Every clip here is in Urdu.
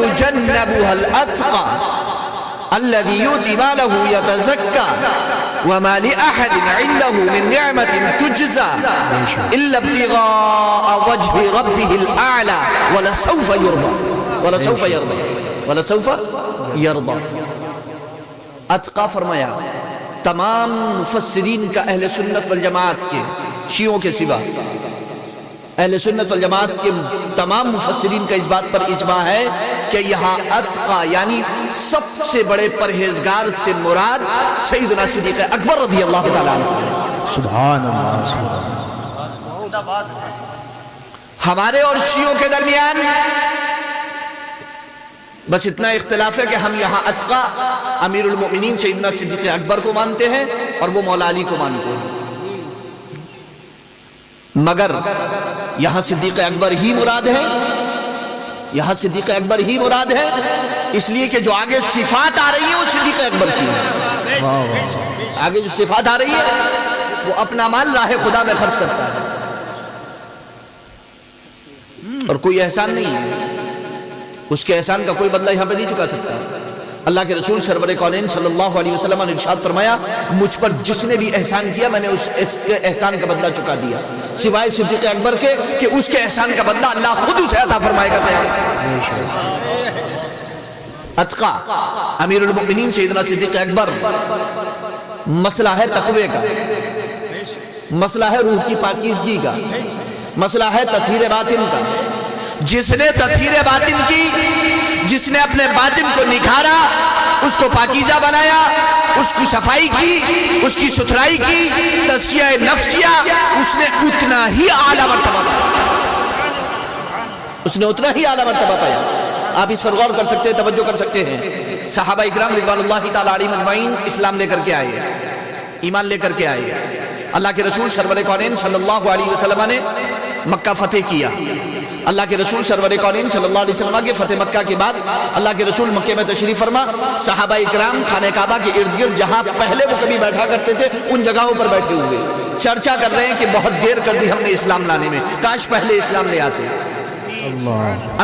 وَسَيُجَنَّبُهَا الْأَتْقَى الَّذِي يُؤْتِي مَالَهُ يَتَزَكَّى وَمَا لِأَحَدٍ عِنْدَهُ مِنْ نِعْمَةٍ تُجْزَى إِلَّا ابْتِغَاءَ وَجْهِ رَبِّهِ الْأَعْلَى وَلَسَوْفَ يَرْضَى اتقا فرمایا تمام مفسرین کا اہل سنت والجماعت کے شیعوں کے سوا اہل سنت والجماعت کے تمام مفسرین کا اس بات پر اجماع ہے کہ یہاں اتقا یعنی سب سے بڑے پرہیزگار سے مراد سیدنا صدیق اکبر رضی اللہ تعالیٰ عنہ۔ سبحان اللہ سبحان اللہ۔ ہمارے اور شیعوں کے درمیان بس اتنا اختلاف ہے کہ ہم یہاں اتقا امیر المؤمنین سیدنا صدیق اکبر کو مانتے ہیں اور وہ مولا علی کو مانتے ہیں، مگر یہاں صدیق اکبر ہی مراد ہے، یہاں صدیق اکبر ہی مراد ہے، اس لیے کہ جو آگے صفات آ رہی ہیں وہ صدیق اکبر کی ہیں۔ آگے جو صفات آ رہی ہے وہ اپنا مال راہ خدا میں خرچ کرتا ہے اور کوئی احسان نہیں ہے، اس کے احسان کا کوئی بدلہ یہاں پہ نہیں چکا سکتا۔ اللہ کے رسول سرور کونین صلی اللہ علیہ وسلم نے ارشاد فرمایا مجھ پر جس نے بھی احسان کیا میں نے اس احسان کا بدلہ چکا دیا، سوائے صدیق اکبر کے کہ اس کے احسان کا بدلہ اللہ خود اسے عطا فرمائے گا۔ اتقا امیر المؤمنین سیدنا صدیق اکبر مسئلہ ہے تقوی کا، مسئلہ ہے روح کی پاکیزگی کا، مسئلہ ہے تطہیر باطن کا۔ جس نے تطہیر باطن کی، جس نے اپنے باطن کو نکھارا، اس کو پاکیزہ بنایا، اس کی صفائی کی، اس کی ستھرائی کی، تزکیہ نفس کیا، اس نے اتنا ہی اعلیٰ مرتبہ پایا، اس نے اتنا ہی اعلیٰ مرتبہ پایا۔ آپ اس پر غور کر سکتے ہیں، توجہ کر سکتے ہیں۔ صحابہ اکرام رضوان اللہ تعالیٰ علیہم اجمعین اسلام لے کر کے آئے، ایمان لے کر کے آئے۔ اللہ کے رسول سرور کونین صلی اللہ علیہ وسلم نے مکہ فتح کیا۔ اللہ کے رسول سرور کونین صلی اللہ علیہ وسلم کے فتح مکہ کے بعد اللہ کے رسول مکہ میں تشریف فرما، صحابہ اکرام خانہ کعبہ کے ارد گرد جہاں پہلے وہ کبھی بیٹھا کرتے تھے ان جگہوں پر بیٹھے ہوئے چرچا کر رہے ہیں کہ بہت دیر کر دی ہم نے اسلام لانے میں، کاش پہلے اسلام لے آتے۔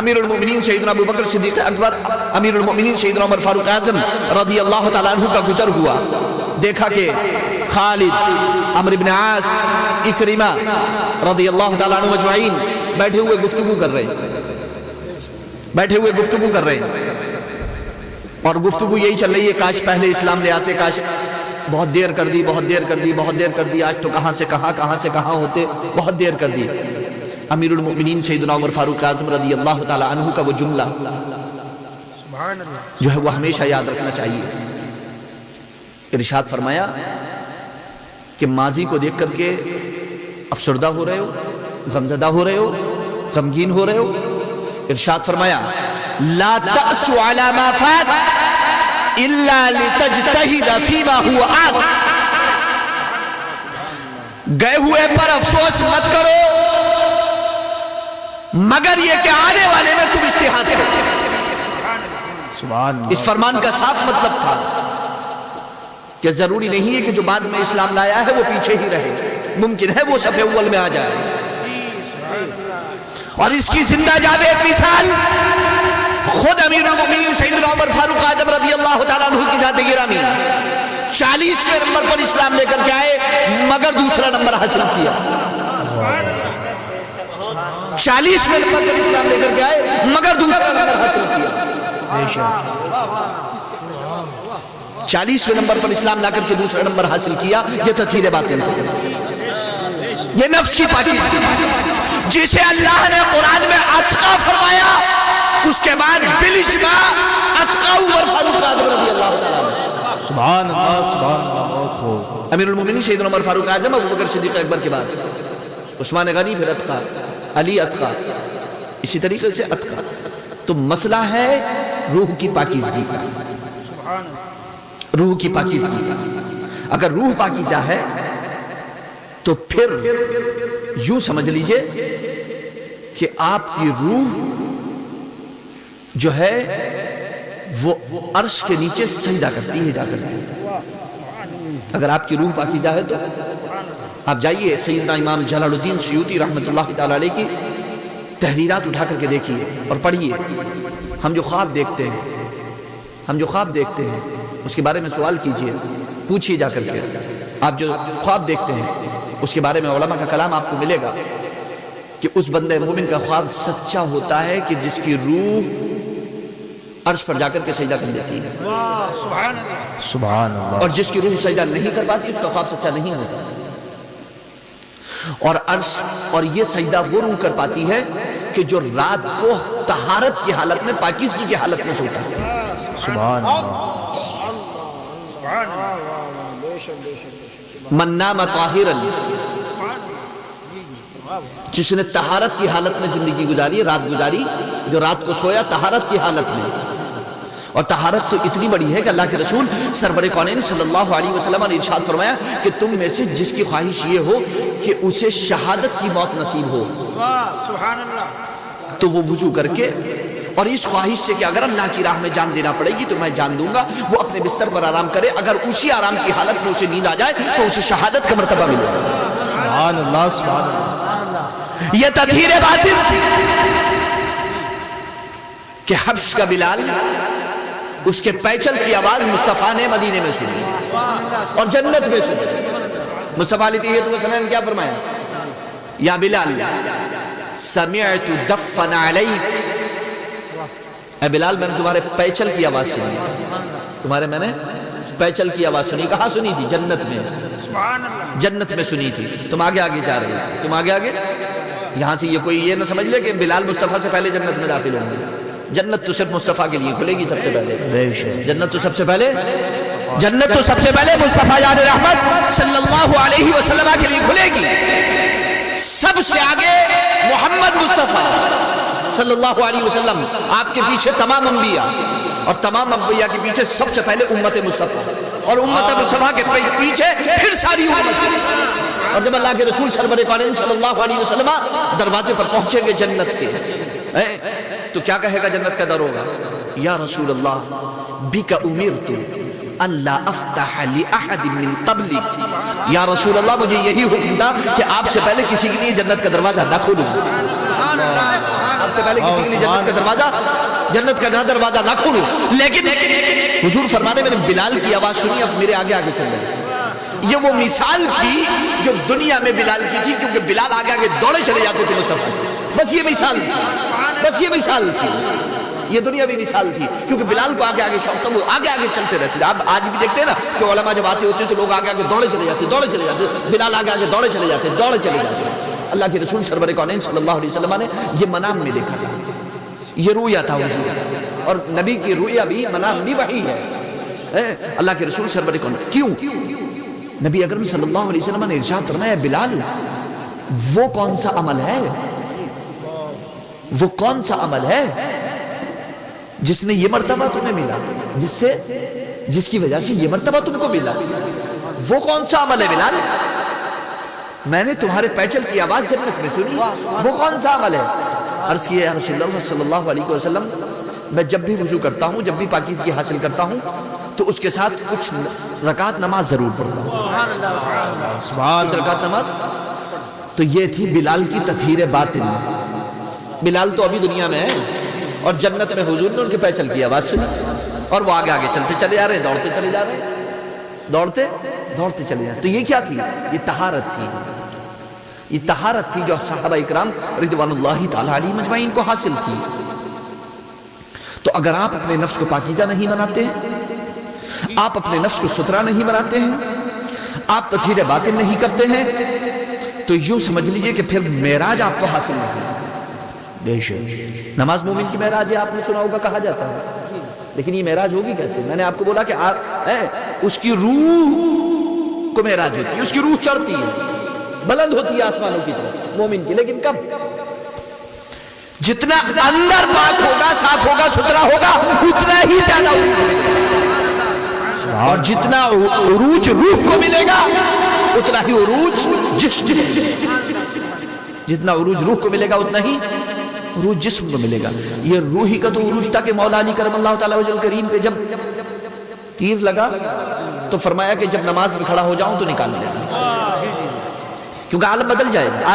امیر المؤمنین سیدنا ابو بکر صدیق اکبر، امیر المؤمنین سیدنا عمر فاروق اعظم رضی اللہ تعالیٰ عنہ کا گزر ہوا، دیکھا کہ خالد، عمرو بن عاص، اکرمہ رضی اللہ تعالیٰ عنہ اجمعین بیٹھے ہوئے گفتگو کر رہے ہیں، اور گفتگو یہی چل رہی ہے کاش پہلے اسلام لے آتے، کاش بہت دیر کر دی، آج تو کہاں سے کہاں ہوتے، بہت دیر کر دی۔ امیر المؤمنین سیدنا عمر فاروق اعظم رضی اللہ تعالیٰ عنہ کا وہ جملہ جو ہے وہ ہمیشہ یاد رکھنا چاہیے۔ ارشاد فرمایا کہ ماضی کو دیکھ کر کے افسردہ ہو رہے ہو، غمزدہ ہو رہے ہو، غمگین ہو رہے ہو، ارشاد فرمایا لا تأسوا على ما فات الا لتجتہد فيما هو آت، گئے ہوئے پر افسوس مت کرو مگر یہ کہ آنے والے میں تم اجتہاد کرو۔ اس فرمان کا صاف مطلب تھا کہ ضروری نہیں ہے کہ جو بعد میں اسلام لایا ہے وہ پیچھے ہی رہے، ممکن ہے وہ صف اول میں آ جائے۔ اور اس کی زندہ جاوید مثال خود امیر المؤمنین سیدنا عمر فاروق اعظم رضی اللہ تعالیٰ عنہ کی ذات گرامی 40ویں نمبر پر اسلام لے کر کے آئے مگر دوسرا نمبر حاصل کیا۔ 40ویں نمبر پر اسلام لے کر کے آئے مگر دوسرا نمبر حاصل کیا۔ 40ویں نمبر پر اسلام لا کر کے دوسرا نمبر حاصل کیا۔ یہ تطہیر باطن تھا، یہ نفس کی پاکی، جسے اللہ نے قرآن میں اتقا فرمایا، اس کے بعد بالاجماع اتقا عمر فاروق اعظم رضی اللہ تعالیٰ عنہ۔ سبحان اللہ سبحان اللہ۔ امیر المؤمنین سیدنا عمر فاروق اعظم، ابو بکر صدیق اکبر کے بعد عثمان غنی، پھر اتقا، علی اتقا، اسی طریقے سے اتقا۔ تو مسئلہ ہے روح کی پاکیزگی کا، روح کی پاکیزگی کا۔ اگر روح پاکیزہ ہے تو پھر یوں سمجھ لیجئے کہ آپ کی روح جو ہے وہ عرش کے نیچے سجدہ کرتی ہے جا کر کے۔ اگر آپ کی روح پاکیزہ ہے تو آپ جائیے سیدنا امام جلال الدین سیوطی رحمت اللہ تعالیٰ علیہ کی تحریرات اٹھا کر کے دیکھیے اور پڑھیے. ہم جو خواب دیکھتے ہیں اس کے بارے میں سوال کیجئے, پوچھئے جا کر کے. آپ جو خواب دیکھتے ہیں اس کے بارے میں علماء کا کلام آپ کو ملے گا کہ اس بندے مومن کا خواب سچا ہوتا ہے کہ جس کی روح عرش پر جا کر کے سجدہ کر لیتی ہے, سبحان اللہ. اور جس کی روح سجدہ نہیں کر پاتی اس کا خواب سچا نہیں ہوتا. اور عرش اور یہ سجدہ وہ روح کر پاتی ہے کہ جو رات کو طہارت کی حالت میں, پاکیزگی کی حالت میں سوتا ہے. سبحان اللہ. من نام طاہرا, جس نے طہارت کی حالت میں زندگی گزاری, رات گزاری, جو رات کو سویا طہارت کی حالت میں. اور طہارت تو اتنی بڑی ہے کہ اللہ کے رسول سرور کونین صلی اللہ علیہ وسلم نے ارشاد فرمایا کہ تم میں سے جس کی خواہش یہ ہو کہ اسے شہادت کی موت نصیب ہو تو وہ وضو کر کے, اور اس خواہش سے کہ اگر اللہ کی راہ میں جان دینا پڑے گی تو میں جان دوں گا, وہ اپنے بستر پر آرام کرے. اگر اسی آرام کی حالت میں اسے نیند آ جائے تو اسے شہادت کا مرتبہ ملے گا. سبحان اللہ. سبحان اللہ. یہ تطہیر باطن تھی کہ حبش کا بلال, اس کے پیچل کی آواز مصطفیٰ نے مدینے میں سنی اور جنت میں سنی. مصطفیٰ علیہ السلام نے کیا فرمایا؟ یا بلال سمعت دفن علیک, اے بلال میں نے تمہارے پیچل کی آواز سنی, میں نے پیچل کی آواز سنی. کہاں سنی تھی؟ جنت میں. جنت میں سنی تھی. تم آگے آگے جا رہے ہو, تم آگے آگے. یہاں سے یہ کوئی یہ نہ سمجھ لے کہ بلال مصطفیٰ سے پہلے جنت میں داخل ہوں گے. جنت تو صرف مصطفیٰ کے لیے کھلے گی سب سے پہلے. جنت تو سب سے پہلے مصطفیٰ یار رحمت صلی اللہ علیہ وسلم کے لیے کھلے گی. سب سے آگے محمد مصطفیٰ صلی اللہ علیہ وسلم, آپ کے پیچھے تمام انبیاء, اور تمام انبیاء کے پیچھے سب سے پہلے امت مصطفیٰ, اور امت مصطفیٰ کے پیچھے پھر ساری امت. اور جب اللہ کے رسول سرور کونین صلی اللہ علیہ وسلم دروازے پر پہنچیں گے جنت کے, تو کیا کہے گا جنت کا در ہوگا؟ یا رسول اللہ بک امرت ان لا افتح لأحد من قبلک, یا رسول اللہ مجھے یہی حکم تھا کہ آپ سے پہلے کسی کے لیے جنت کا دروازہ نہ کھولوں. آپ سے پہلے کسی کے لیے جنت کا دروازہ نہ کھولوں. لیکن حضور فرمانے میں نے بلال کی آواز سنی, اب میرے آگے آگے چل رہے ہیں. یہ وہ مثال تھی جو دنیا میں بلال کی تھی, کیونکہ بلال آگے آگے دوڑے چلے جاتے تھے مصطفیٰ. بس یہ مثال تھی, یہ دنیا بھی مثال تھی, کیونکہ بلال کو آگے آگے شوق تھا, وہ آگے آگے چلتے رہتے تھے. آپ آج بھی دیکھتے ہیں نا کہ علماء جب آتے ہوتے ہیں تو لوگ آگے آگے دوڑے چلے جاتے. بلال آگے آگے دوڑے چلے جاتے. اللہ کے رسول سرور کونین صلی اللہ علیہ وسلم نے یہ منام میں دیکھا تھا, یہ رؤیا تھا حضور, اور نبی کی رؤیا بھی منام بھی وحی ہے. اللہ کے رسول سرور کونین, کیوں؟ نبی اکرم صلی اللہ علیہ وسلم نے ارشاد فرمایا, بلال وہ کون سا عمل ہے جس نے یہ مرتبہ تمہیں ملا, جس کی وجہ سے یہ مرتبہ تم کو ملا؟ وہ کون سا عمل ہے بلال؟ میں نے تمہارے پیچل کی آواز جنت میں سنی, وہ کون سا عمل ہے؟ عرض کیا یا رسول اللہ صلی اللہ علیہ وسلم, میں جب بھی وضو کرتا ہوں, جب بھی پاکیزگی حاصل کرتا ہوں, تو اس کے ساتھ کچھ رکعت نماز ضرور پڑھتا ہوں. کچھ رکعت نماز. تو یہ تھی بلال کی تطہیر باطن. بلال تو ابھی دنیا میں ہے, اور جنت میں حضور نے ان کے پیچل کی آواز سنی, اور وہ آگے آگے چلتے چلے جا رہے ہیں, دوڑتے چلے جا رہے ہیں, دوڑتے چلے جا رہے ہیں. تو یہ کیا تھی؟ یہ طہارت تھی جو صحابہ اکرام رضوان اللہ تعالی علیہم اجمعین کو حاصل تھی. تو اگر آپ اپنے نفس کو پاکیزہ نہیں بناتے ہیں, آپ اپنے نفس کو ستھرا نہیں بناتے ہیں, آپ تطہیر باطن نہیں کرتے ہیں, تو یوں سمجھ لیجئے کہ پھر معراج آپ کو حاصل نہیں. بے شک نماز مومن کی معراج ہے, آپ نے سنا ہوگا کہا جاتا ہے, لیکن یہ معراج ہوگی کیسے؟ میں نے آپ کو بولا کہ اس کی روح کو معراج ہوتی ہے, اس کی روح چڑھتی ہے, بلند ہوتی ہے آسمانوں کی طرف مومن کی. لیکن کب؟ جتنا اندر پاک ہوگا, صاف ہوگا, ستھرا ہوگا, اتنا ہی زیادہ عروج ملے گا. اور جتنا عروج روح کو ملے گا اتنا ہی عروج جتنا عروج روح کو ملے گا اتنا ہی عروج جسم کو ملے گا. یہ روحی کا تو عروج تھا کہ مولا علی کرم اللہ تعالی وجہ الکریم پہ جب تیر لگا تو فرمایا کہ جب نماز میں کھڑا ہو جاؤں تو نکال لیں, کیونکہ عالم بدل جائے گا.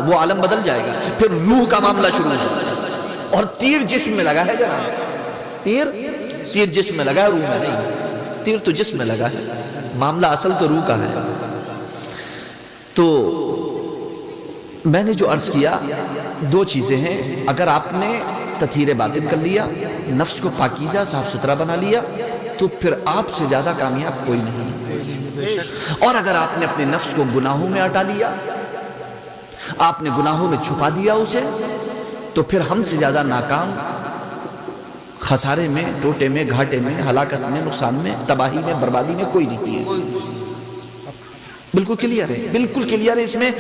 وہ عالم بدل جائے گا. پھر روح کا معاملہ شروع ہے. اور تیر جسم میں لگا ہے جناب, تیر جسم میں لگا ہے, روح میں نہیں. تیر تو جسم میں لگا ہے, معاملہ اصل تو روح کا ہے. تو میں نے جو عرض کیا دو چیزیں ہیں. اگر آپ نے تطہیر باطن کر لیا, نفس کو پاکیزہ صاف ستھرا بنا لیا, تو پھر آپ سے زیادہ کامیاب کوئی نہیں. اور اگر آپ نے اپنے نفس کو گناہوں میں ہٹا لیا, آپ نے گناہوں میں چھپا دیا اسے, تو پھر ہم سے زیادہ ناکام خسارے میں, ٹوٹے میں, گھاٹے میں, ہلاکت میں, نقصان میں, تباہی میں, بربادی میں کوئی نہیں ہے. بالکل کلیئر ہے, بالکل کلیئر ہے. اس میں